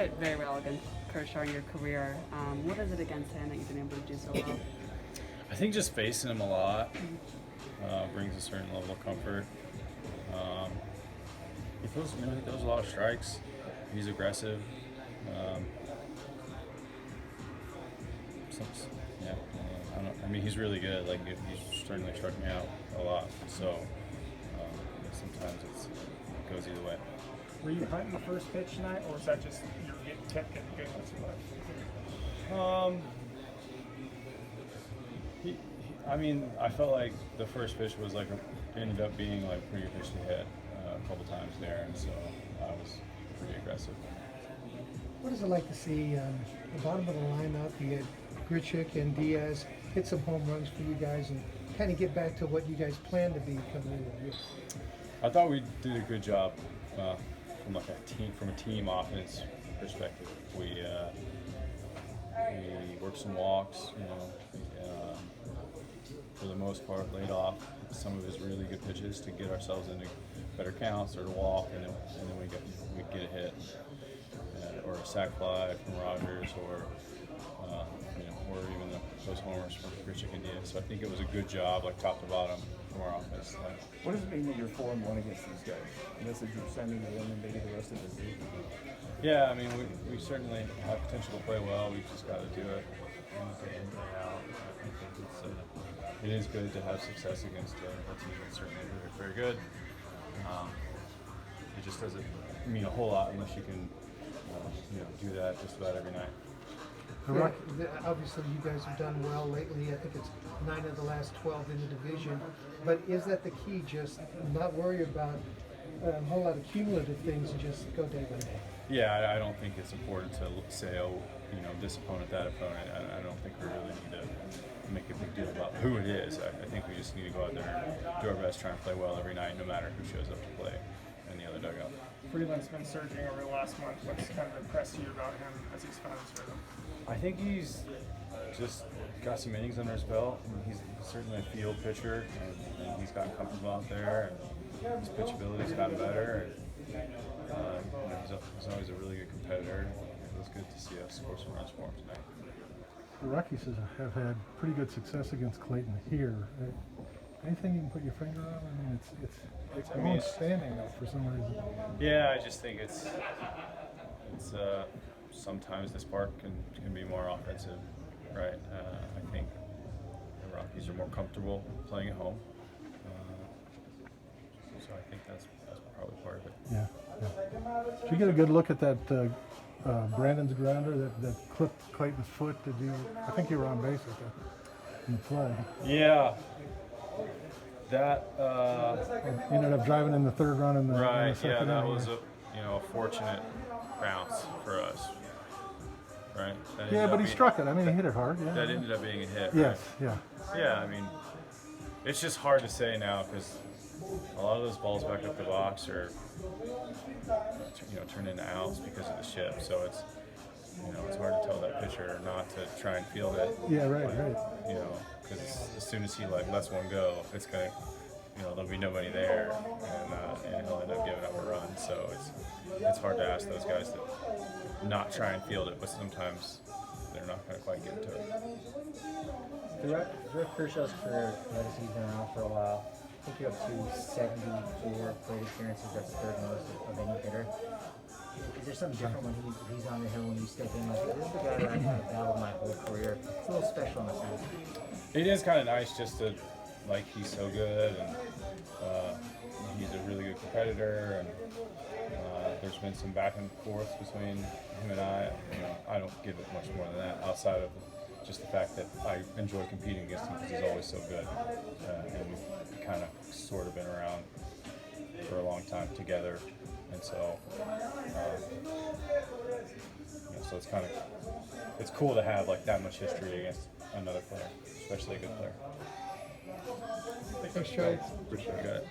Did very well against Kershaw in your career. What is it against him that you've been able to do so well? I think just facing him a lot brings a certain level of comfort. He throws a lot of strikes. He's aggressive. Some, yeah, I mean, he's really good. Like he's certainly struck me out a lot. So sometimes it goes either way. Were you hunting the first pitch tonight, or was that just you kept getting good once you left? I mean, I felt like the first pitch was ended up being like pretty good pitch to hit a couple times there, and so I was pretty aggressive. What is it like to see the bottom of the lineup? You had Grichuk and Diaz hit some home runs for you guys, and kind of get back to what you guys planned to be coming into the year. I thought we did a good job from a team offense perspective. We worked some walks, for the most part laid off some of his really good pitches to get ourselves into better counts or to walk, and then we get a hit or a sac fly from Rogers or even those homers from Grichuk and Diaz. So I think it was a good job, like top to bottom, from our offense. What does it mean that you're 4-1 against these guys? A message you're sending to them and maybe the rest of the season? Yeah, I mean, we certainly have potential to play well. We've just got to do it day in, day out. I think it is good to have success against a team that's certainly very, very good. It just doesn't mean a whole lot unless you can do that just about every night. Obviously, you guys have done well lately. I think it's 9 of the last 12 in the division. But is that the key? Just not worry about a whole lot of cumulative things and just go day by day. Yeah, I don't think it's important to say, this opponent, that opponent. I don't think we really need to make a big deal about who it is. I think we just need to go out there and do our best, try and play well every night, no matter who shows up to play in the other dugout. Freeland's been surging over the last month. What's kind of impressed you about him as he's found his rhythm? I think he's just got some innings under his belt. I mean, he's certainly a field pitcher, and he's gotten comfortable out there, and his pitchability's gotten better. And, he's always a really good competitor. It was good to see us score some runs for him tonight. The Rockies have had pretty good success against Clayton here. Anything you can put your finger on? I mean, it's long-standing though for some reason. Yeah, I just think it's sometimes this park can be more offensive, right? I think the Rockies are more comfortable playing at home, so I think that's probably part of it. Yeah. Did you get a good look at that Brandon's grounder that clipped Clayton's foot? I think you were on base in the play. Yeah. That ended up driving in the third run in the second yeah, that inning. was a fortunate bounce for us, right? Yeah, but he struck it. I mean, he hit it hard. Yeah. That ended up being a hit. Yes. Right? Yeah. Yeah, I mean, it's just hard to say now because a lot of those balls back up the box are, turn into outs because of the shift. So it's hard to tell that pitcher not to try and field it. Yeah, right. Because as soon as he lets one go, it's gonna, there'll be nobody there, and he'll end up giving up a run. So it's hard to ask those guys to not try and field it, but sometimes they're not gonna quite get to it. Throughout Kershaw's career, he's been around for a while. I think you're up to 74 plate appearances. That's the third most of any hitter. Is there something different when he's on the hill when you step in? Like, this is the guy that I've kind of battled my whole career. It's a little special in a sense. It is kind of nice just to, he's so good, and he's a really good competitor, and there's been some back and forth between him and I. I don't give it much more than that, outside of just the fact that I enjoy competing against him because he's always so good, and we've kind of sort of been around for a long time together, and so so it's cool to have that much history against another player, especially a good player. Thanks, Charlie. Appreciate it.